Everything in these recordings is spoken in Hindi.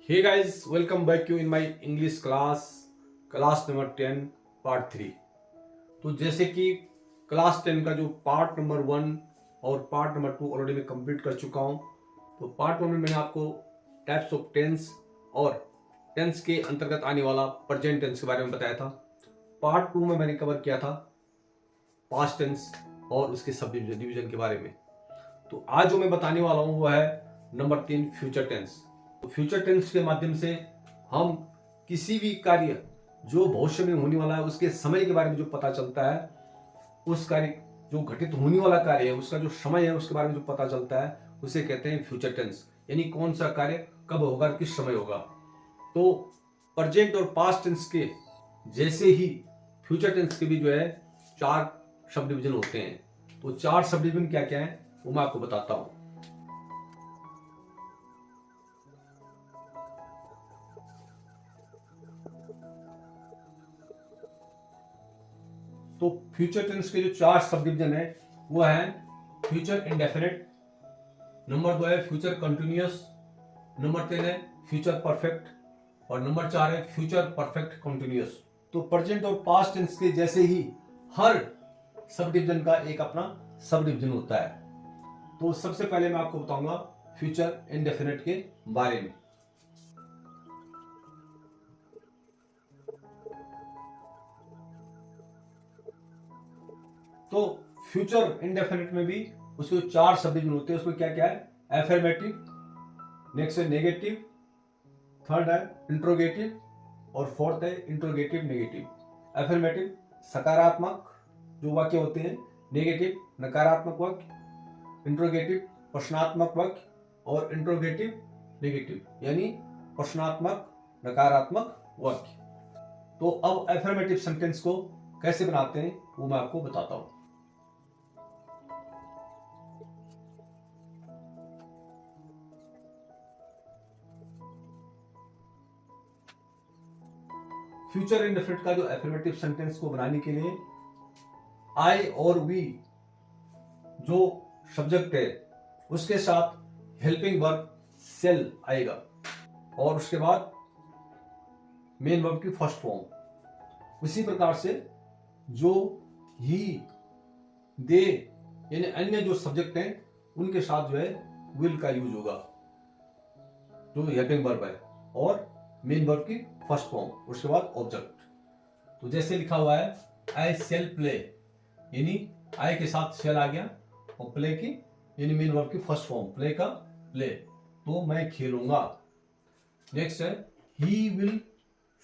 Hey guys, welcome back you in my English class number 10 part 3। तो जैसे कि क्लास 10 का जो पार्ट नंबर 1 और पार्ट नंबर 2 ऑलरेडी मैं कंप्लीट कर चुका हूँ। तो पार्ट 1 में मैंने आपको टाइप्स ऑफ टेंस और टेंस के अंतर्गत आने वाला प्रेजेंट टेंस के बारे में बताया था। पार्ट 2 में मैंने कवर किया था पास्ट टेंस और उसके सब डिवीजन के बारे में। तो आज जो मैं बताने वाला हूँ वो है नंबर 3 फ्यूचर टेंस। तो फ्यूचर टेंस के माध्यम से हम किसी भी कार्य जो भविष्य में होने वाला है उसके समय के बारे में जो पता चलता है, उस कार्य जो घटित होने वाला कार्य है उसका जो समय है उसके बारे में जो पता चलता है उसे कहते हैं फ्यूचर टेंस। यानी कौन सा कार्य कब होगा, किस समय होगा। तो प्रेजेंट और पास्ट टेंस के जैसे ही फ्यूचर टेंस के भी जो है 4 सब डिवीजन होते हैं। तो 4 सब डिवीजन क्या क्या है वो मैं आपको बताता हूं। तो फ्यूचर टेंस के जो 4 सब डिवीजन है वो है फ्यूचर इंडेफिनिट, नंबर 2 है फ्यूचर कंटिन्यूअस, नंबर 3 है फ्यूचर परफेक्ट और नंबर 4 है फ्यूचर परफेक्ट कंटिन्यूअस। तो प्रेजेंट और पास्ट टेंस के जैसे ही हर सब डिवीजन का एक अपना सब डिवीजन होता है। तो सबसे पहले मैं आपको बताऊंगा फ्यूचर इंडेफिनिट के बारे में। तो फ्यूचर इंडेफिनिट में भी उसके 4 सब डिवीजन होते हैं। उसमें क्या क्या है, एफर्मेटिव, नेक्स्ट है नेगेटिव, थर्ड है इंट्रोगेटिव और फोर्थ है इंट्रोगेटिव नेगेटिव। एफर्मेटिव सकारात्मक जो वाक्य होते हैं, नेगेटिव नकारात्मक वाक्य, इंट्रोगेटिव प्रश्नात्मक वाक्य और इंट्रोगेटिव नेगेटिव यानी प्रश्नात्मक नकारात्मक वाक्य। तो अब एफर्मेटिव सेंटेंस को कैसे बनाते हैं वो मैं आपको बताता हूं। फ्यूचर इंडेफिनिट का जो एफर्मेटिव सेंटेंस को बनाने के लिए आई और वी जो सब्जेक्ट है उसके साथ हेल्पिंग वर्ब सेल आएगा और उसके बाद मेन वर्ब की फर्स्ट फॉर्म। उसी प्रकार से जो ही, दे यानी अन्य जो सब्जेक्ट हैं उनके साथ जो है विल का यूज होगा जो हेल्पिंग वर्ब है और मेन वर्ब की फर्स्ट फॉर्म, उसके बाद ऑब्जेक्ट। तो जैसे लिखा हुआ है आई शेल प्ले, यानी आई के साथ शेल आ गया और प्ले की यानी मेन वर्ब की फर्स्ट फॉर्म प्ले का प्ले, तो मैं खेलूंगा। नेक्स्ट है he will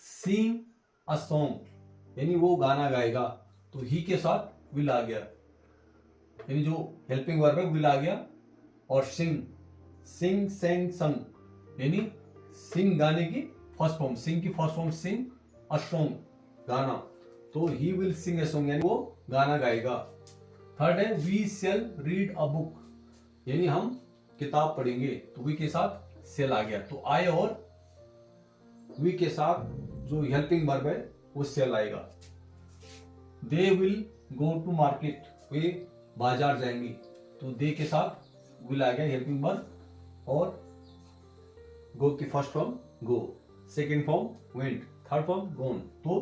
sing a song, यानी वो गाना गाएगा। तो ही के साथ विल आ गया यानी जो हेल्पिंग वर्ब है विल आ गया और सिंग, सिंग सेंग संग यानी सिंग गाने की फर्स्ट फॉर्म, सिंग की first form sing, a song गाना। तो he will sing a song यानी वो गाना गाएगा। थर्ड है we shall read a book, यानी हम किताब पढ़ेंगे। तो वी के साथ सेल आ गया। तो आई और वी के साथ जो हेल्पिंग वर्ब है वो सेल आएगा। They will go to market, वे बाजार जाएंगे। तो दे के साथ विल आ गया हेल्पिंग वर्ब और गो की first form go, second form went, third form gone. तो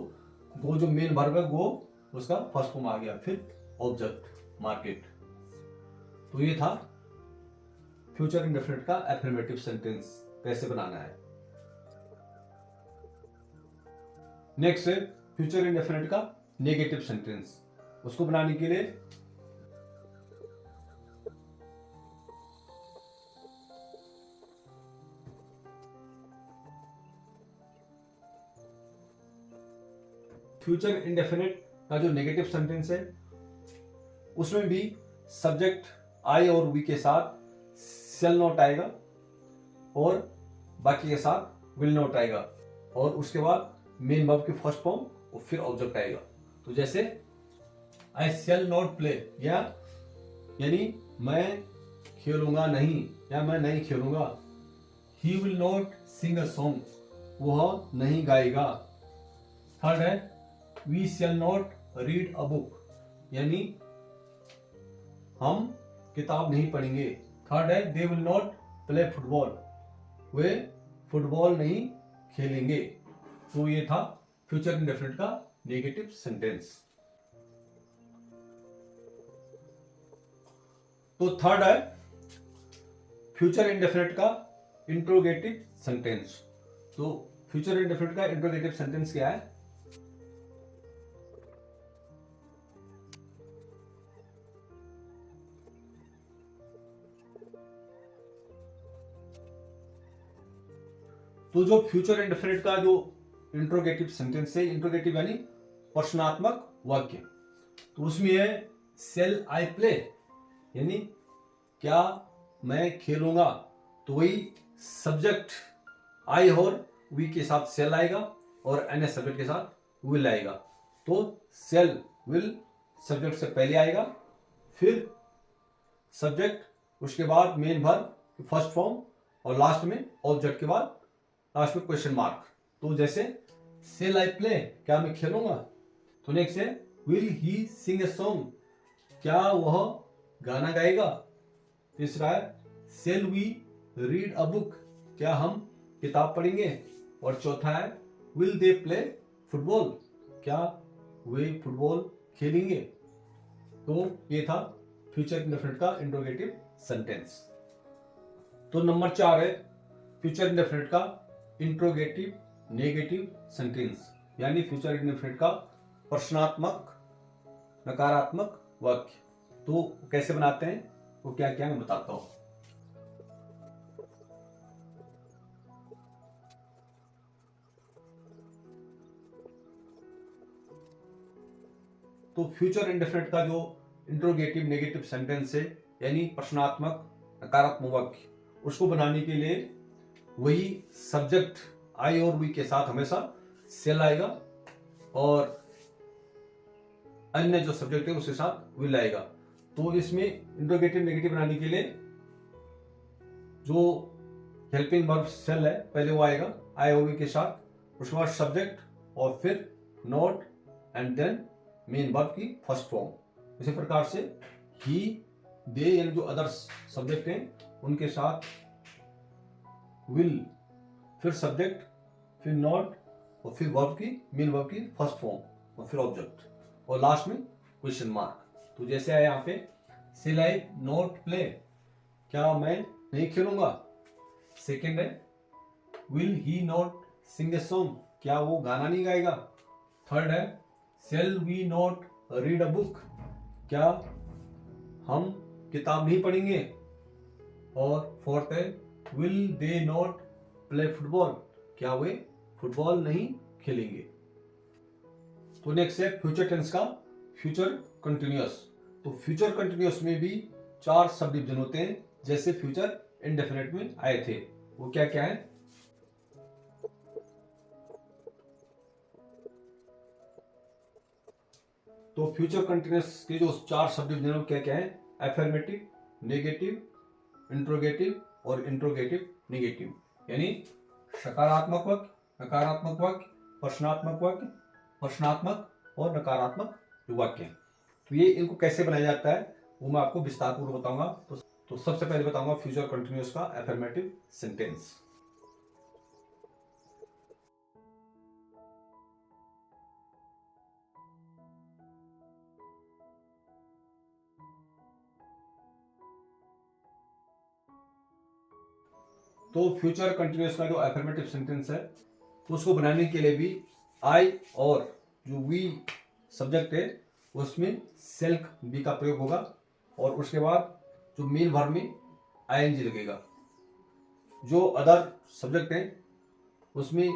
गो जो मेन वर्ब है गो उसका फर्स्ट फॉर्म आ गया, फिर ऑब्जेक्ट मार्केट। तो ये था फ्यूचर इंडेफिनिट का एफर्मेटिव सेंटेंस कैसे बनाना है। नेक्स्ट है फ्यूचर इंडेफिनिट का नेगेटिव सेंटेंस। उसको बनाने के लिए फ्यूचर इंडेफिनिट का जो नेगेटिव सेंटेंस है उसमें भी सब्जेक्ट आई और वी के साथ शेल नॉट आएगा और बाकी के साथ विल नॉट आएगा और उसके बाद मेन वर्ब की फर्स्ट फॉर्म और फिर ऑब्जेक्ट आएगा। तो जैसे आई शेल नॉट प्ले या यानी मैं खेलूंगा नहीं या मैं नहीं खेलूंगा। He will not sing a song, वह नहीं गाएगा। थर्ड है we shall not read a book, यानी हम किताब नहीं पढ़ेंगे। थर्ड है they will not play football, वे फुटबॉल नहीं खेलेंगे। तो ये था फ्यूचर इंडेफिनिट का नेगेटिव सेंटेंस। तो थर्ड है फ्यूचर इंडेफिनिट का इंट्रोगेटिव सेंटेंस। तो फ्यूचर इंडेफिनिट का इंट्रोगेटिव सेंटेंस क्या है? तो जो फ्यूचर इंडेफिनिट का जो इंट्रोगेटिव सेंटेंस है, इंट्रोगेटिव यानी प्रश्नात्मक वाक्य, तो उसमें है सेल आई प्ले, यानी क्या मैं खेलूंगा। तो वही सब्जेक्ट आई और वी के साथ सेल आएगा और एन एस सब्जेक्ट के साथ विल आएगा। तो सेल विल सब्जेक्ट से पहले आएगा, फिर सब्जेक्ट, उसके बाद मेन वर्ब फर्स्ट फॉर्म, और लास्ट में ऑब्जेक्ट के बाद लास्ट में क्वेश्चन मार्क। तो जैसे सेल आई प्ले, क्या मैं खेलूंगा। तो नेक्स्ट है will he Singh a song, क्या वह गाना गाएगा। तीसरा है shall we read a book, क्या हम किताब पढ़ेंगे। और चौथा है विल दे प्ले फुटबॉल, क्या वे फुटबॉल खेलेंगे। तो ये था फ्यूचर इंडेफिनिट का इंट्रोगेटिव सेंटेंस। तो नंबर 4 है फ्यूचर इंडेफिनिट का इंट्रोगेटिव नेगेटिव सेंटेंस, यानी फ्यूचर इंडेफिनिट का प्रश्नात्मक नकारात्मक वाक्य। तो कैसे बनाते हैं, वो क्या क्या मैं बताता हूं। तो फ्यूचर इंडेफिनिट का जो इंट्रोगेटिव नेगेटिव सेंटेंस है, यानी प्रश्नात्मक नकारात्मक वाक्य, उसको बनाने के लिए वही सब्जेक्ट आई और वी के साथ हमेशा सेल आएगा और अन्य जो सब्जेक्ट है उसके साथ विल आएगा। तो इसमें इंट्रोगेटिव नेगेटिव बनाने के लिए जो हेल्पिंग वर्ब सेल है पहले वो आएगा आई और वी के साथ, उसके बाद सब्जेक्ट और फिर not and then main verb की फर्स्ट फॉर्म। इसी प्रकार से ही दे यानी जो अदर सब्जेक्ट हैं उनके साथ विल, फिर सब्जेक्ट, फिर नॉट, और फिर वर्ब की मेन वर्ब की फर्स्ट फॉर्म, और फिर ऑब्जेक्ट, और लास्ट में क्वेश्चन मार्क। तो जैसे है यहाँ पे सेल आई नॉट प्ले, क्या मैं नहीं खेलूंगा। सेकेंड है will he not sing a song, क्या वो गाना नहीं गाएगा। थर्ड है shall we not read a book, क्या हम किताब नहीं पढ़ेंगे। और फोर्थ है will they not play football, क्या वे फुटबॉल नहीं खेलेंगे। तो नेक्स्ट है फ्यूचर टेंस का फ्यूचर कंटिन्यूअस। तो फ्यूचर कंटिन्यूअस में भी 4 सब डिवीजन होते हैं, जैसे फ्यूचर इंडेफिनिट में आए थे। वो क्या क्या है। तो फ्यूचर कंटिन्यूअस के जो 4 सब डिवीजन क्या क्या है, एफर्मेटिव, नेगेटिव, इंट्रोगेटिव और इंट्रोगेटिव नेगेटिव, यानी सकारात्मक वाक्य, नकारात्मक वाक्य, प्रश्नात्मक वाक्य, प्रश्नात्मक और नकारात्मक वाक्य। तो ये इनको कैसे बनाया जाता है वो मैं आपको विस्तार पूर्वक बताऊंगा। तो सबसे पहले बताऊंगा फ्यूचर कंटिन्यूअस का एफर्मेटिव सेंटेंस। तो फ्यूचर कंटिन्यूअस का जो एफर्मेटिव सेंटेंस है तो उसको बनाने के लिए भी आई और जो वी सब्जेक्ट है उसमें सेल्फ बी का प्रयोग होगा, और उसके बाद जो मेन वर्ब में आईएनजी लगेगा। जो अदर सब्जेक्ट है उसमें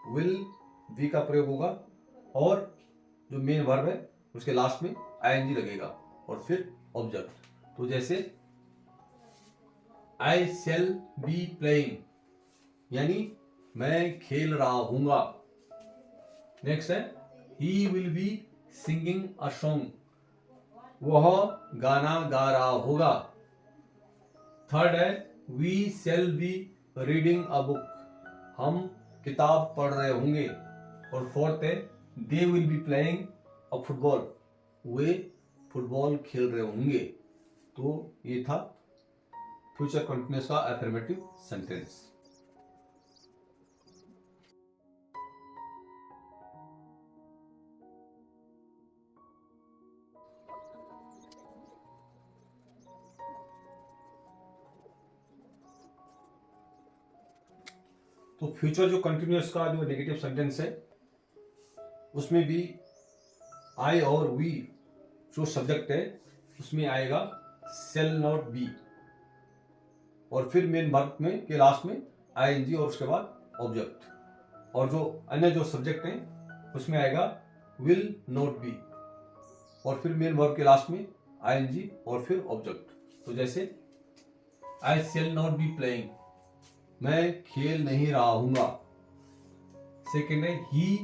विल वी का प्रयोग होगा, और जो मेन वर्ब है उसके लास्ट में आईएनजी लगेगा, और फिर ऑब्जेक्ट। तो जैसे आई शैल बी प्लेइंग, यानी मैं खेल रहा हूंगा। नेक्स्ट है he will be singing a song, वह गाना गा रहा होगा। थर्ड है we shall be reading a book, हम किताब पढ़ रहे होंगे। और फोर्थ है they will be playing a football, वे फुटबॉल खेल रहे होंगे। तो ये था फ्यूचर कंटिन्यूअस का एफर्मेटिव सेंटेंस। तो फ्यूचर जो कंटिन्यूअस का जो नेगेटिव सेंटेंस है उसमें भी आई और वी जो सब्जेक्ट है उसमें आएगा सेल नॉट बी, और फिर मेन वर्ब में के लास्ट में आईएनजी और उसके बाद ऑब्जेक्ट, और जो अन्य जो सब्जेक्ट हैं उसमें आएगा विल नॉट बी, और फिर मेन वर्ब के लास्ट में आईएनजी और फिर ऑब्जेक्ट। तो जैसे I shall not be playing, मैं खेल नहीं रहा हूंगा। सेकेंड है he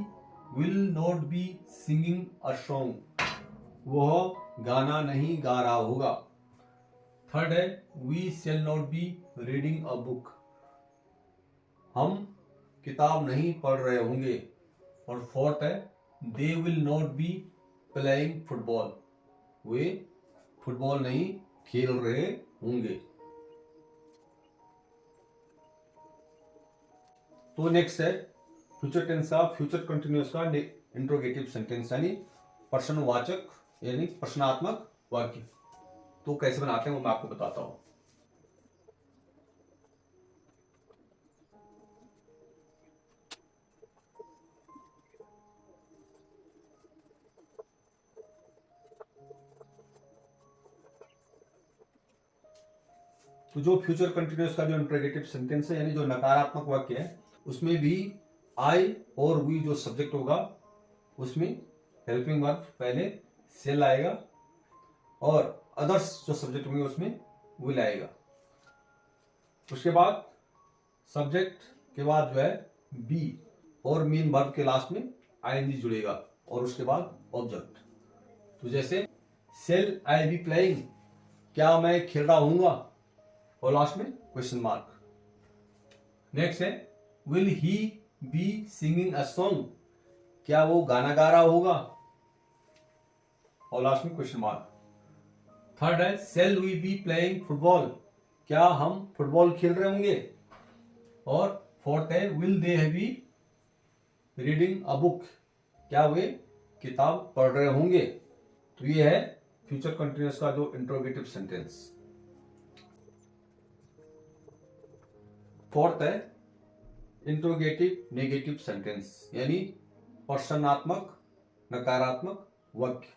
will not be singing a song, वह गाना नहीं गा रहा होगा। थर्ड है we shall not be reading a book, हम किताब नहीं पढ़ रहे होंगे। और फोर्थ है they will not be playing football, वे फुटबॉल नहीं खेल रहे होंगे। तो नेक्स्ट है फ्यूचर टेंस का फ्यूचर कंटिन्यूअस का इंट्रोगेटिव सेंटेंस यानी प्रश्नवाचक यानी प्रश्नात्मक वाक्य। तो कैसे बनाते हैं वो मैं आपको बताता हूं। तो जो फ्यूचर कंटिन्यूअस का जो इंट्रोगेटिव सेंटेंस है यानी जो नकारात्मक वाक्य है उसमें भी आई और वी जो सब्जेक्ट होगा उसमें हेल्पिंग वर्ब पहले सेल आएगा और अदर्स जो सब्जेक्ट होंगे उसमें विल आएगा। उसके बाद सब्जेक्ट के बाद जो है बी और मेन वर्ब के लास्ट में आईएनजी जुड़ेगा और उसके बाद ऑब्जेक्ट। तो जैसे सेल आई बी प्लेइंग, क्या मैं खेल रहा हूंगा, और लास्ट में क्वेश्चन मार्क। नेक्स्ट है will he be singing a song, क्या वो गाना गा रहा होगा, और लास्ट में क्वेश्चन मार्क। थर्ड है shall we be playing football, क्या हम फुटबॉल खेल रहे होंगे। और फोर्थ है will they be reading a book, क्या वे किताब पढ़ रहे होंगे। तो ये है फ्यूचर कंटिन्यूअस का जो इंट्रोगेटिव सेंटेंस। फोर्थ है इंट्रोगेटिव नेगेटिव सेंटेंस यानी प्रश्नात्मक नकारात्मक वाक्य।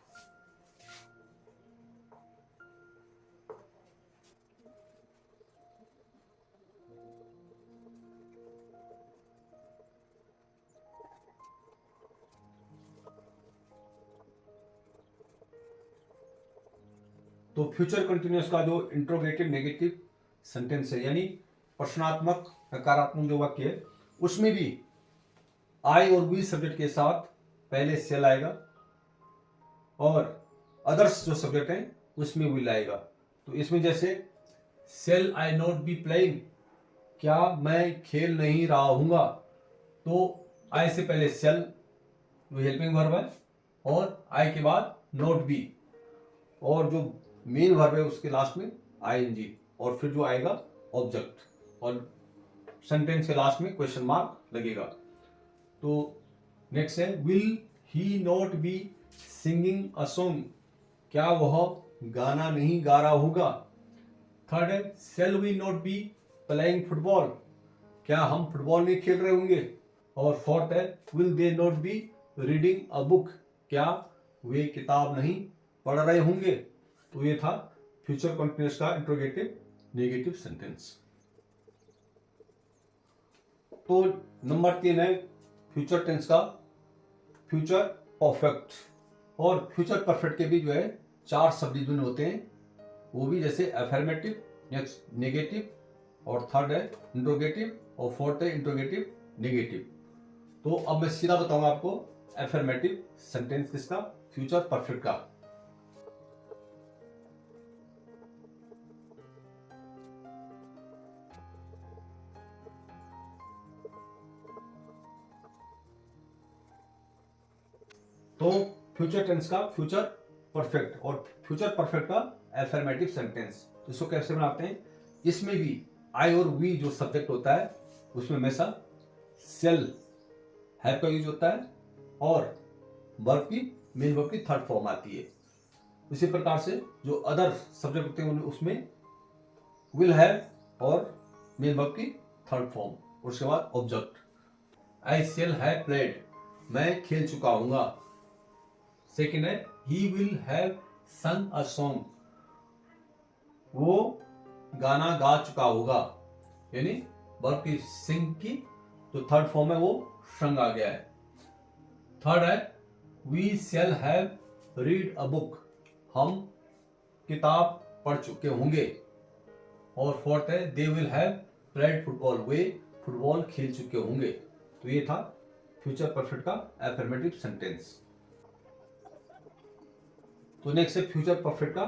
तो फ्यूचर कंटिन्यूअस का जो इंट्रोगेटिव नेगेटिव सेंटेंस है यानी प्रश्नात्मक नकारात्मक जो वाक्य है उसमें भी आई और वी सब्जेक्ट के साथ पहले सेल आएगा और अदर्स जो सब्जेक्ट हैं उसमें विल आएगा। तो इसमें जैसे shall I not be playing, क्या मैं खेल नहीं रहा हूंगा, तो आई से पहले सेल जो हेल्पिंग वर्ब है और आई के बाद नॉट बी और जो मेन वर्ब है उसके लास्ट में आईएनजी और फिर जो आएगा ऑब्जेक्ट और सेंटेंस के लास्ट में क्वेश्चन मार्क लगेगा। तो नेक्स्ट है will he not be singing a song, क्या वह गाना नहीं गा रहा होगा। थर्ड है shall we not be playing football, क्या हम फुटबॉल नहीं खेल रहे होंगे। और फोर्थ है will they not be reading a book, क्या वे किताब नहीं पढ़ रहे होंगे। तो ये था फ्यूचर कंटिन्यूअस का इंट्रोगेटिव नेगेटिव सेंटेंस। तो नंबर 3 है फ्यूचर टेंस का फ्यूचर परफेक्ट। और फ्यूचर परफेक्ट के भी जो है 4 सब डिवीजन होते हैं, वो भी जैसे अफर्मेटिव, नेक्स्ट नेगेटिव, और थर्ड है इंट्रोगेटिव, और फोर्थ है इंट्रोगेटिव नेगेटिव। तो अब मैं सीधा बताऊंगा आपको अफर्मेटिव सेंटेंस किसका, फ्यूचर परफेक्ट का। तो फ्यूचर टेंस का फ्यूचर परफेक्ट और फ्यूचर परफेक्ट का अफर्मेटिव सेंटेंस, तो इसको कैसे बनाते हैं। इसमें भी आई और वी जो सब्जेक्ट होता है उसमें हमेशा सेल हैव का यूज होता है और वर्ब की मेन वर्ब की थर्ड फॉर्म आती है। इसी प्रकार से जो अदर सब्जेक्ट होते हैं उसमें विल हैव और मेन वर्ब की थर्ड फॉर्म उसके बाद object. I shall have played, मैं खेल चुका हूँगा। सेकेंड है he will have sung a song, वो गाना गा चुका होगा, यानी वर्ब की सिंग की तो थर्ड फॉर्म में वो संग आ गया है। थर्ड है we shall have read a book, हम किताब पढ़ चुके होंगे। और फोर्थ है they will have played football, वे फुटबॉल खेल चुके होंगे। तो ये था फ्यूचर परफेक्ट का एफर्मेटिव सेंटेंस। तो नेक्स्ट है फ्यूचर परफेक्ट का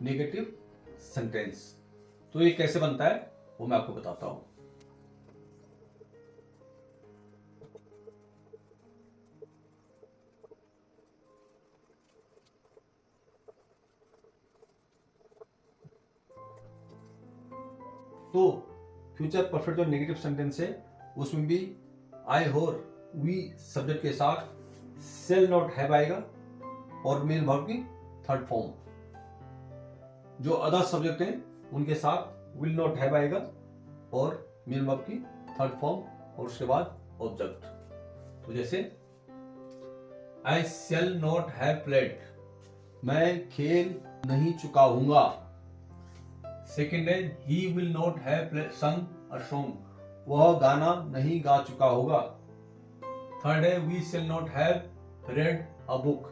नेगेटिव सेंटेंस। तो ये कैसे बनता है वो मैं आपको बताता हूं। तो फ्यूचर परफेक्ट जो नेगेटिव सेंटेंस है उसमें भी आई और वी सब्जेक्ट के साथ सेल नॉट हैव आएगा और मेन वर्ब की थर्ड फॉर्म। जो अदर सब्जेक्ट हैं उनके साथ विल नॉट हैव आएगा और मेन वर्ब की थर्ड फॉर्म और उसके बाद ऑब्जेक्ट। तो जैसे I shall not have played, मैं खेल नहीं चुका हूंगा। सेकेंड है he will not have sung a song, वह गाना नहीं गा चुका होगा। थर्ड है we shall not have read a book,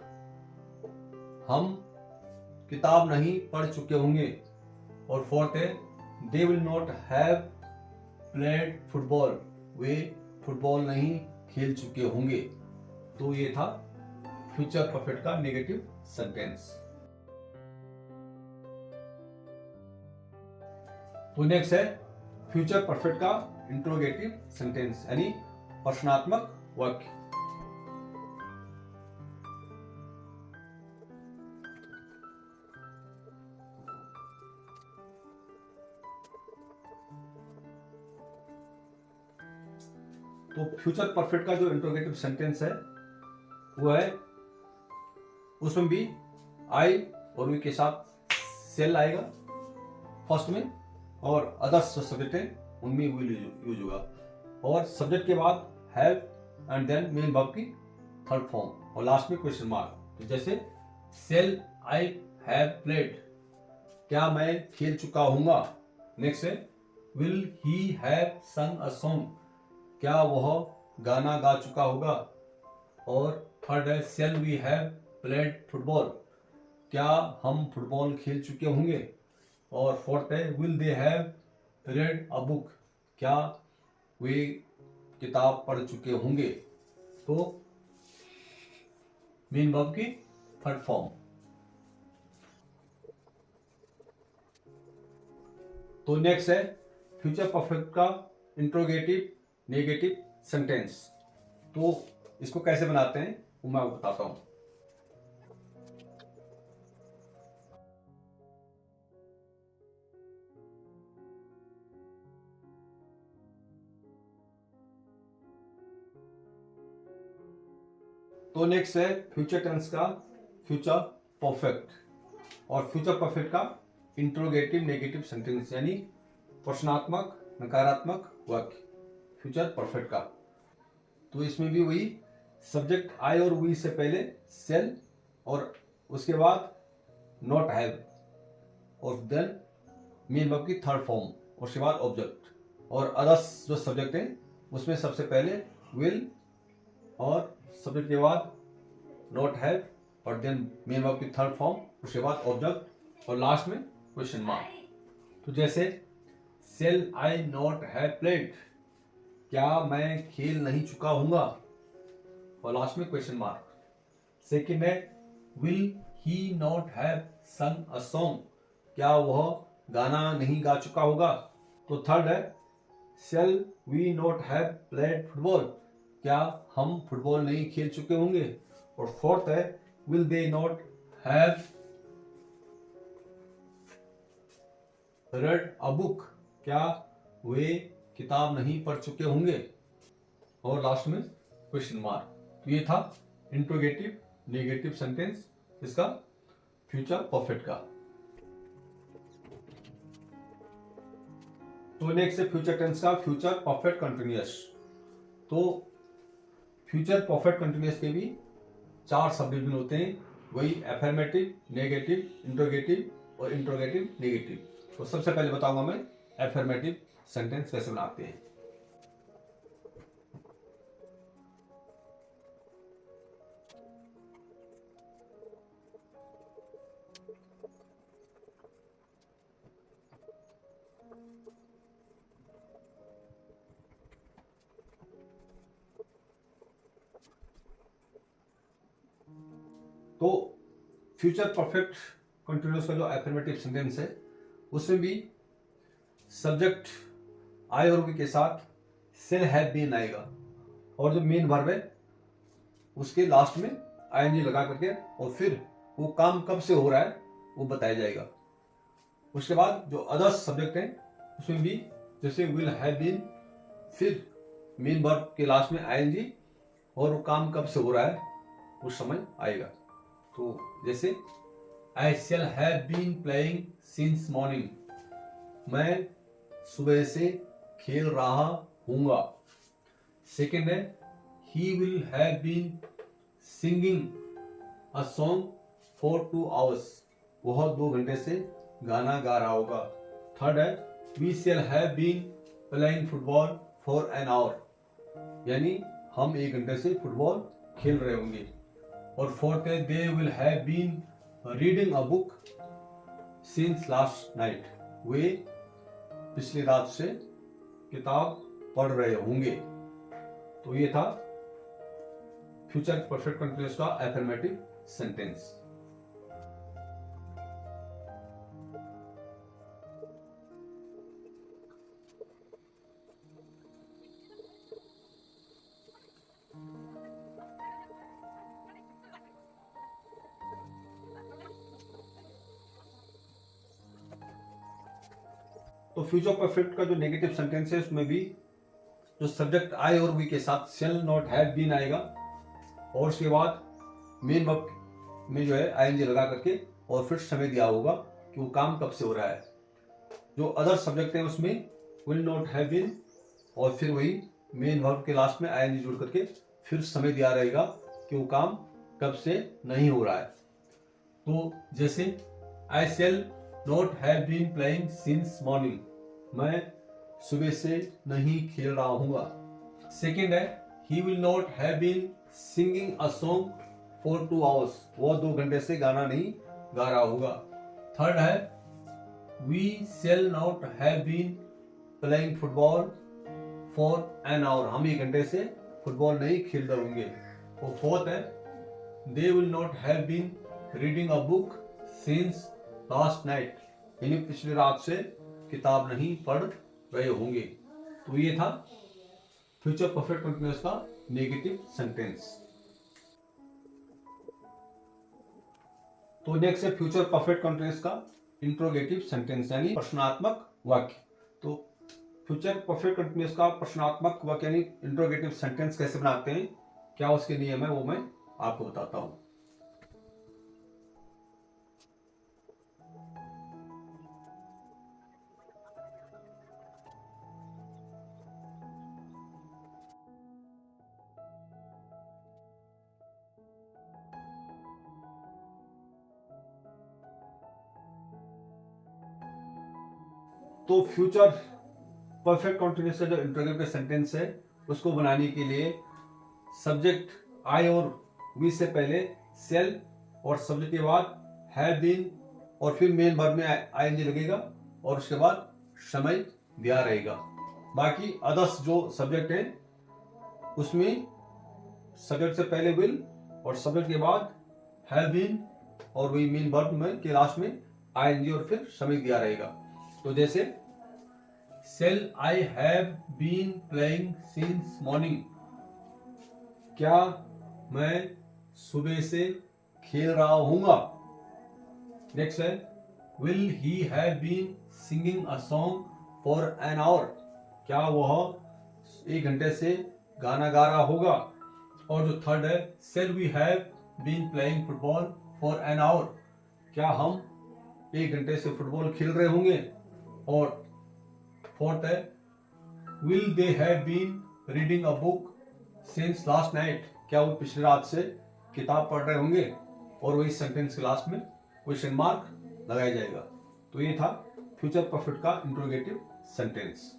हम किताब नहीं पढ़ चुके होंगे। और फोर्थ है they will not have played football, वे फुटबॉल नहीं खेल चुके होंगे। तो ये था फ्यूचर परफेक्ट का नेगेटिव सेंटेंस। तो नेक्स्ट है फ्यूचर परफेक्ट का इंट्रोगेटिव सेंटेंस यानी प्रश्नात्मक वाक्य। तो फ्यूचर परफेक्ट का जो इंट्रोगेटिव सेंटेंस है वो है उसमें भी आई और वी के साथ सेल आएगा फर्स्ट में और अदर्स जो सब्जेक्ट है उनमें विल यूज होगा और सब्जेक्ट के बाद have and then main verb की थर्ड फॉर्म और लास्ट में क्वेश्चन मार्क। तो जैसे सेल आई हैव प्लेड, क्या मैं खेल चुका हूंगा। नेक्स्ट है will he have sung a song, क्या वह गाना गा चुका होगा। और थर्ड है shall we have played football, क्या हम फुटबॉल खेल चुके होंगे। और फोर्थ है will they have read a book, क्या वे किताब पढ़ चुके होंगे। तो मेन वर्ब की थर्ड फॉर्म। तो नेक्स्ट है फ्यूचर परफेक्ट का इंट्रोगेटिव नेगेटिव सेंटेंस। तो इसको कैसे बनाते हैं वो मैं आपको बताता हूं। तो नेक्स्ट है फ्यूचर टेंस का फ्यूचर परफेक्ट और फ्यूचर परफेक्ट का इंट्रोगेटिव नेगेटिव सेंटेंस यानी प्रश्नात्मक नकारात्मक वाक्य फ्यूचर परफेक्ट का। तो इसमें भी वही सब्जेक्ट आई और वी से पहले सेल और उसके बाद नॉट हैव और देन मेन वर्ब की थर्ड फॉर्म और उसके बाद ऑब्जेक्ट और अदर्स जो सब्जेक्ट हैं उसमें सबसे पहले विल और सब्जेक्ट के बाद नॉट हैव और देन मेन वर्ब की थर्ड फॉर्म उसके बाद ऑब्जेक्ट और लास्ट में क्वेश्चन मार्क। तो जैसे shall I not have played, क्या मैं खेल नहीं चुका हूंगा और लास्ट में क्वेश्चन मार्क। सेकेंड है will he not have sung a song, क्या वह गाना नहीं गा चुका होगा। तो थर्ड है shall we not have played football, क्या हम फुटबॉल नहीं खेल चुके होंगे। और फोर्थ है will they not have read a book, क्या वे किताब नहीं पढ़ चुके होंगे। और लास्ट में क्वेश्चन मार्क। तो ये था इंट्रोगेटिव नेगेटिव सेंटेंस इसका फ्यूचर परफेक्ट का। तो नेक्स्ट है फ्यूचर टेंस का फ्यूचर परफेक्ट कंटिन्यूअस। तो फ्यूचर परफेक्ट कंटिन्यूअस के भी 4 सब डिवीजन होते हैं, वही एफर्मेटिव, नेगेटिव, इंट्रोगेटिव और इंट्रोगेटिव नेगेटिव। तो सबसे पहले बताऊंगा मैं एफर्मेटिव सेंटेंस कैसे बनाते हैं। तो फ्यूचर परफेक्ट कंटिन्यूअस का जो एफर्मेटिव सेंटेंस है उसमें भी सब्जेक्ट आई और वी के साथ सेल हैव बीन आएगा और जो मेन वर्ब है उसके लास्ट में आईएनजी लगा करके और फिर वो काम कब से हो रहा है वो बताया जाएगा। उसके बाद जो अदर्स सब्जेक्ट हैं उसमें भी जैसे विल हैव बीन, फिर मेन वर्ब के लास्ट में आईएनजी और वो काम कब से हो रहा है उस समय आएगा। तो जैसे I shall have been playing since morning, मैं सुबह से खेल रहा हूँगा। सेकेंड है he will have been singing a song for 2 hours, वह 2 घंटे से गाना गा रहा होगा। थर्ड है we shall have been playing football for an hour, यानी हम 1 घंटे से फुटबॉल खेल रहे होंगे। और फोर्थ है they will have been reading a book since last night, वे पिछली रात से किताब पढ़ रहे होंगे। तो ये था फ्यूचर परफेक्ट कंटिन्यूअस का एफर्मेटिव सेंटेंस। तो फ्यूचर परफेक्ट का जो नेगेटिव सेंटेंस है उसमें भी जो सब्जेक्ट आई और वी के साथ शेल नॉट हैव बीन आएगा और उसके बाद मेन वर्ब में जो है आईएनजी लगा करके और फिर समय दिया होगा कि वो काम कब से हो रहा है। जो अदर सब्जेक्ट है उसमें विल नॉट हैव बीन और फिर वही मेन वर्ब के लास्ट में आईएनजी जोड़ करके फिर समय दिया रहेगा कि वो काम कब से नहीं हो रहा है। तो जैसे I shall not have been playing since morning, मैं सुबह से नहीं खेल रहा हूँगा। सेकेंड है he will not have been singing a song for 2 hours, वो 2 घंटे से गाना नहीं गा रहा होगा। थर्ड है we shall not have been playing football for an hour, हम 1 घंटे से फुटबॉल नहीं खेल रहे होंगे। और फोर्थ है they will not have been reading a book since last night, यानी पिछली रात से किताब नहीं पढ़ रहे होंगे। तो ये था फ्यूचर परफेक्ट कंटिन्यूअस का नेगेटिव सेंटेंस। तो नेक्स्ट है फ्यूचर परफेक्ट कंटिन्यूअस का इंट्रोगेटिव सेंटेंस यानी प्रश्नात्मक वाक्य। तो फ्यूचर परफेक्ट कंटिन्यूअस का प्रश्नात्मक वाक्य यानी इंट्रोगेटिव सेंटेंस कैसे बनाते हैं, क्या उसके नियम है वो मैं आपको बताता हूं। तो फ्यूचर परफेक्ट कंटिन्यूअस का जो इंट्रोगेटिव सेंटेंस है उसको बनाने के लिए सब्जेक्ट आई और वी से पहले सेल और सब्जेक्ट के बाद हैव बीन और फिर मेन वर्ब में आईएनजी लगेगा और उसके बाद समय दिया रहेगा। बाकी अदर्स जो सब्जेक्ट है उसमें सब्जेक्ट से पहले विल और सब्जेक्ट के बाद हैव बीन और वही मेन वर्ब में के लास्ट में आईएनजी और फिर समय दिया रहेगा। तो जैसे shall I have been playing since morning, क्या मैं सुबह से खेल रहा हूँगा। नेक्स्ट है will he have been singing a song for an hour, क्या वह 1 घंटे से गाना गा रहा होगा। और जो थर्ड है shall we have been playing football for an hour, क्या हम 1 घंटे से फुटबॉल खेल रहे होंगे। और फोर्थ है will they have been reading a book since last night, क्या वो पिछली रात से किताब पढ़ रहे होंगे, और वही सेंटेंस के लास्ट में क्वेश्चन मार्क लगाया जाएगा। तो ये था फ्यूचर परफेक्ट का इंट्रोगेटिव सेंटेंस।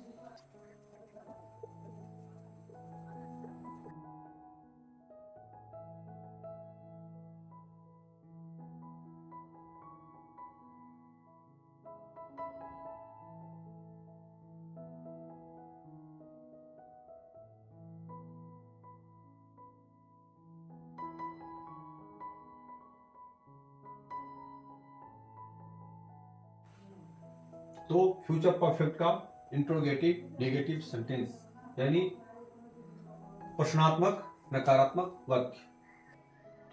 तो फ्यूचर परफेक्ट का इंट्रोगेटिव नेगेटिव सेंटेंस यानी प्रश्नात्मक नकारात्मक वाक्य।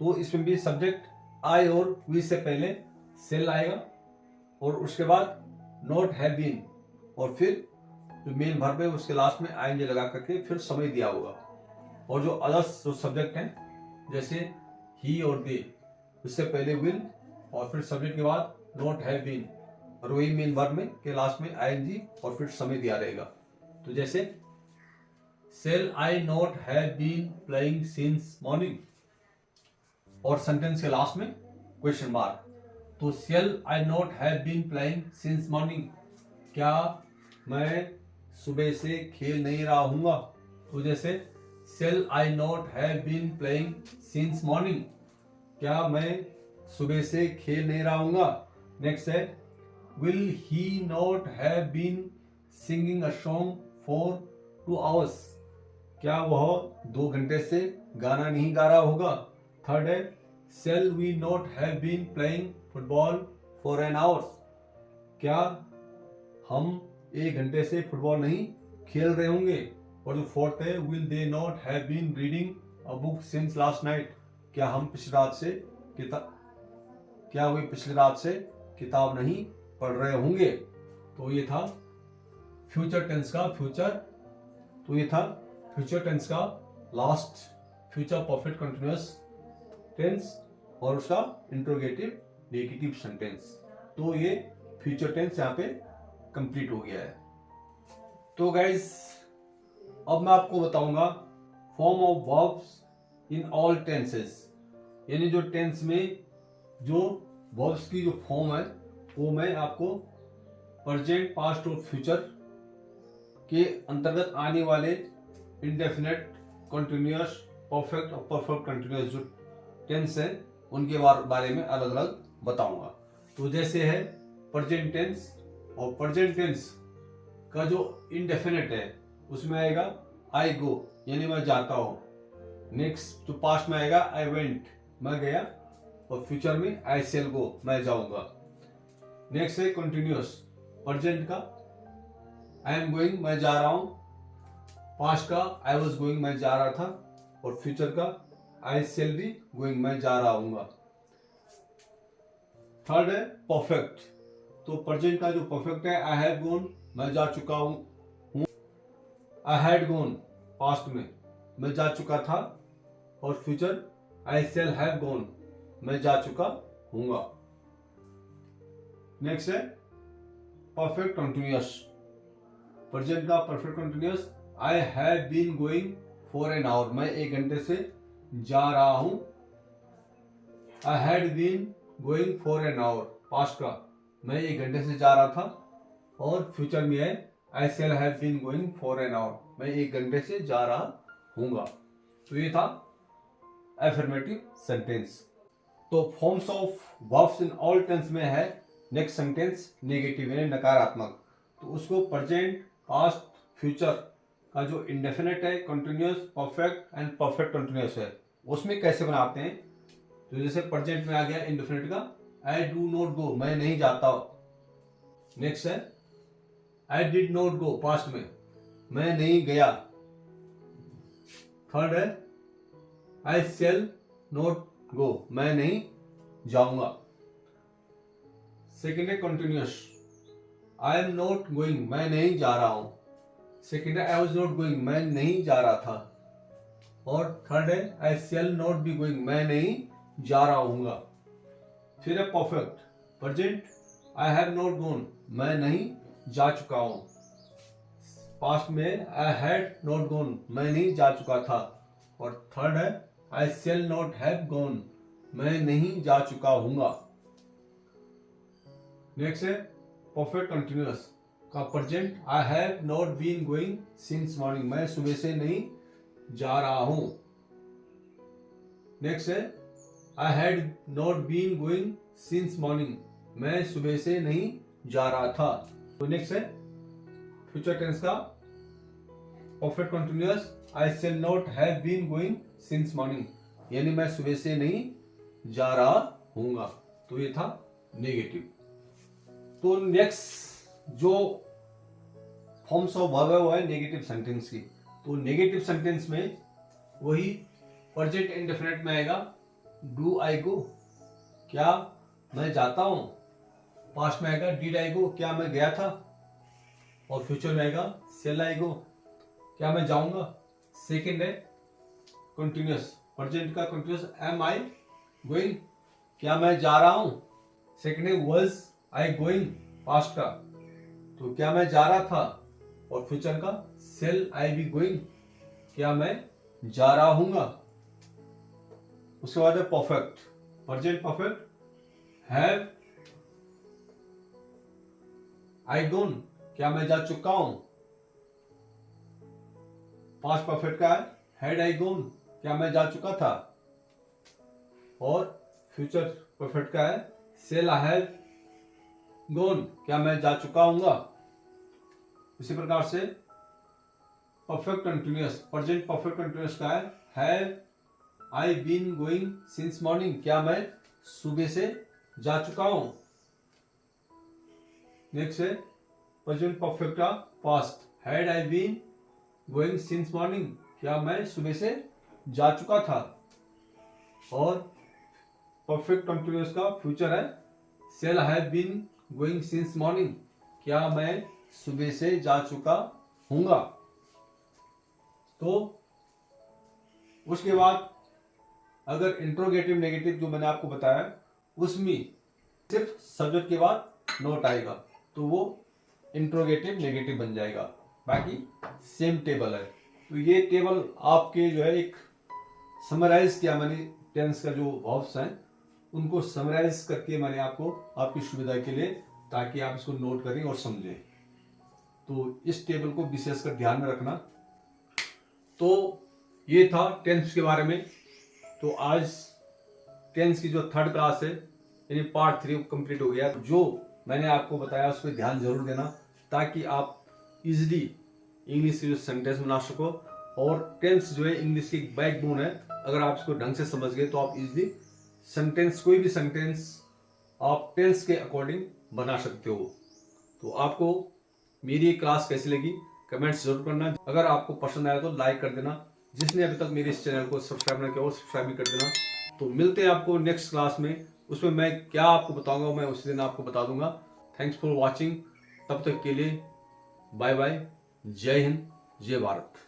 तो इसमें भी सब्जेक्ट आई और वी से पहले सेल आएगा और उसके बाद नॉट हैव बीन और फिर जो मेन वर्ब है उसके लास्ट में आईएनजी लगा करके फिर समय दिया होगा। और जो अदर्स जो सब्जेक्ट हैं जैसे ही और दे, उससे पहले विल और फिर सब्जेक्ट के बाद नॉट हैव बीन और वही मेन वर्ब में के लास्ट में आईएनजी और फिर समय दिया रहेगा। तो जैसे shall I not have been playing since morning और सेंटेंस के लास्ट में क्वेश्चन मार्क। तो shall I not have been playing since morning, क्या मैं सुबह से खेल नहीं रहा हूँगा। तो जैसे shall I not have been playing since morning, क्या मैं सुबह से खेल नहीं रहा हूँगा। नेक्स्ट है will he not have been singing a song for 2 hours, क्या वह 2 घंटे से गाना नहीं गा रहा होगा। थर्ड है shall we not have been playing football for an hours, क्या हम 1 घंटे से फुटबॉल नहीं खेल रहे होंगे। और जो फोर्थ है will they not have been reading a book since last night, क्या वे पिछली रात से किताब नहीं पढ़ रहे होंगे। तो ये था फ्यूचर टेंस का last future perfect continuous tense और उसका इंट्रोगेटिव नेगेटिव सेंटेंस। तो ये फ्यूचर टेंस यहाँ पे कंप्लीट हो गया है। तो गाइस अब मैं आपको बताऊंगा form of verbs in all tenses, यानी जो टेंस में जो वर्ब्स की जो फॉर्म है वो मैं आपको प्रेजेंट पास्ट और फ्यूचर के अंतर्गत आने वाले इंडेफिनेट कंटिन्यूअस परफेक्ट और परफेक्ट कंटिन्यूअस जो टेंस है उनके बारे में अलग अलग बताऊंगा। तो जैसे है प्रेजेंट टेंस, और प्रेजेंट टेंस का जो इंडेफिनेट है उसमें आएगा आई गो यानी मैं जाता हूँ। नेक्स्ट जो पास्ट में आएगा आई वेंट मैं गया, और फ्यूचर में आई शेल गो मैं जाऊंगा। नेक्स्ट है कंटिन्यूअस, प्रेजेंट का आई एम गोइंग मैं जा रहा हूं, पास्ट का आई वाज गोइंग मैं जा रहा था, और फ्यूचर का आई शेल बी गोइंग मैं जा रहा हूंगा। थर्ड है परफेक्ट, तो प्रेजेंट का जो परफेक्ट है आई हैव गॉन मैं जा चुका हूं, आई हैड गॉन पास्ट में मैं जा चुका था, और future I shall have gone मैं जा चुका हूंगा। नेक्स्ट है परफेक्ट कंटिन्यूअस, प्रेजेंट का perfect continuous I have been going for an hour मैं 1 घंटे से जा रहा हूं, I had been going for an hour past का मैं 1 घंटे से जा रहा था, और फ्यूचर में है I shall have been going for an hour मैं 1 घंटे से जा रहा हूंगा। तो ये था एफर्मेटिव सेंटेंस। तो forms of verbs in all tense में है नेक्स्ट सेंटेंस नेगेटिव यानी नकारात्मक, तो उसको प्रेजेंट पास्ट फ्यूचर का जो इंडेफिनेट है continuous perfect and perfect continuous है उसमें कैसे बनाते हैं। तो जैसे प्रेजेंट में आ गया इंडेफिनेट का आई डू नॉट गो मैं नहीं जाता। नेक्स्ट है I did not go past में मैं नहीं गया। थर्ड है आई शेल नॉट गो मैं नहीं जाऊंगा। सेकेंड है continuous I am not going मैं नहीं जा रहा हूं। सेकेंड है आई वाज नॉट गोइंग मैं नहीं जा रहा था, और थर्ड है I shall not be going मैं नहीं जा रहा हूंगा। फिर है perfect, present I have not gone मैं नहीं जा चुका हूं। पास्ट में आई हैड नॉट गॉन, मैं नहीं जा चुका था। और थर्ड है I shall not have gone, मैं नहीं जा चुका हूंगा। नेक्स्ट है परफेक्ट कंटिन्यूअस का present, I have not been going since morning, मैं सुबह से नहीं जा रहा हूं। नेक्स्ट है I had not been going since morning, मैं सुबह से नहीं जा रहा था। तो नेक्स्ट है फ्यूचर टेंस का perfect continuous, I shall not have been going since morning, यानी मैं सुबह से नहीं जा रहा हूंगा। तो ये था नेगेटिव। तो नेक्स्ट जो फॉर्म्स ऑफ वर्ब है वो है नेगेटिव सेंटेंस की। तो नेगेटिव सेंटेंस में वही प्रेजेंट इंडेफिनिट में आएगा डू आई गो, क्या मैं जाता हूं। पास्ट में आएगा डिड आई गो, क्या मैं गया था। और फ्यूचर में आएगा शैल आई गो, क्या मैं जाऊंगा। सेकंड है कंटिन्यूअस, प्रेजेंट का कंटिन्यूअस एम आई गोइंग, क्या मैं जा रहा हूं। सेकंड है वाज आई गोइंग, पास्ट का, तो क्या मैं जा रहा था। और फ्यूचर का शैल आई बी गोइंग, क्या मैं जा रहा हूंगा। उसके बाद है perfect, present perfect have I gone, क्या मैं जा चुका हूं। पास्ट परफेक्ट का है हैड आई गॉन, क्या मैं जा चुका था। और फ्यूचर परफेक्ट का है शैल आई हैव गॉन, क्या मैं जा चुका हूंगा। इसी प्रकार से perfect continuous, present perfect continuous का है have I been going since morning, क्या मैं सुबह से जा चुका हूं। नेक्स्ट है प्रेजेंट परफेक्ट का past had I been going since morning, क्या मैं सुबह से जा चुका था। और परफेक्ट कंटिन्यूअस का फ्यूचर है shall I have been going since morning, क्या मैं सुबह से जा चुका हूंगा। तो उसके बाद अगर इंट्रोगेटिव नेगेटिव जो मैंने आपको बताया उसमें सिर्फ सब्जेक्ट के बाद नोट आएगा तो वो इंट्रोगेटिव नेगेटिव बन जाएगा, बाकी सेम टेबल है। तो ये टेबल आपके जो है एक समराइज किया मैंने टेंस का जो वर्ब्स हैं उनको समराइज करके मैंने आपको आपकी सुविधा के लिए, ताकि आप इसको नोट करें और समझें। तो इस टेबल को विशेषकर ध्यान में रखना। तो ये था टेंस के बारे में। तो आज टेंस की जो थर्ड क्लास है यानी पार्ट 3 कंप्लीट हो गया। जो मैंने आपको बताया उस पर ध्यान जरूर देना, ताकि आप इजिली इंग्लिश के जो सेंटेंस बना सको। और टेंस जो है इंग्लिश की बैकबोन है, अगर आप इसको ढंग से समझ गए तो आप इजिली सेंटेंस, कोई भी सेंटेंस आप टेंस के अकॉर्डिंग बना सकते हो। तो आपको मेरी क्लास कैसी लगी कमेंट्स जरूर करना। अगर आपको पसंद आया तो लाइक कर देना। जिसने अभी तक मेरे इस चैनल को सब्सक्राइब नहीं किया वो सब्सक्राइब भी कर देना। तो मिलते हैं आपको नेक्स्ट क्लास में, उसमें मैं क्या आपको बताऊंगा मैं उसी दिन आपको बता दूंगा। Thanks for watching. तब तक के लिए बाय बाय, जय हिंद, जय भारत।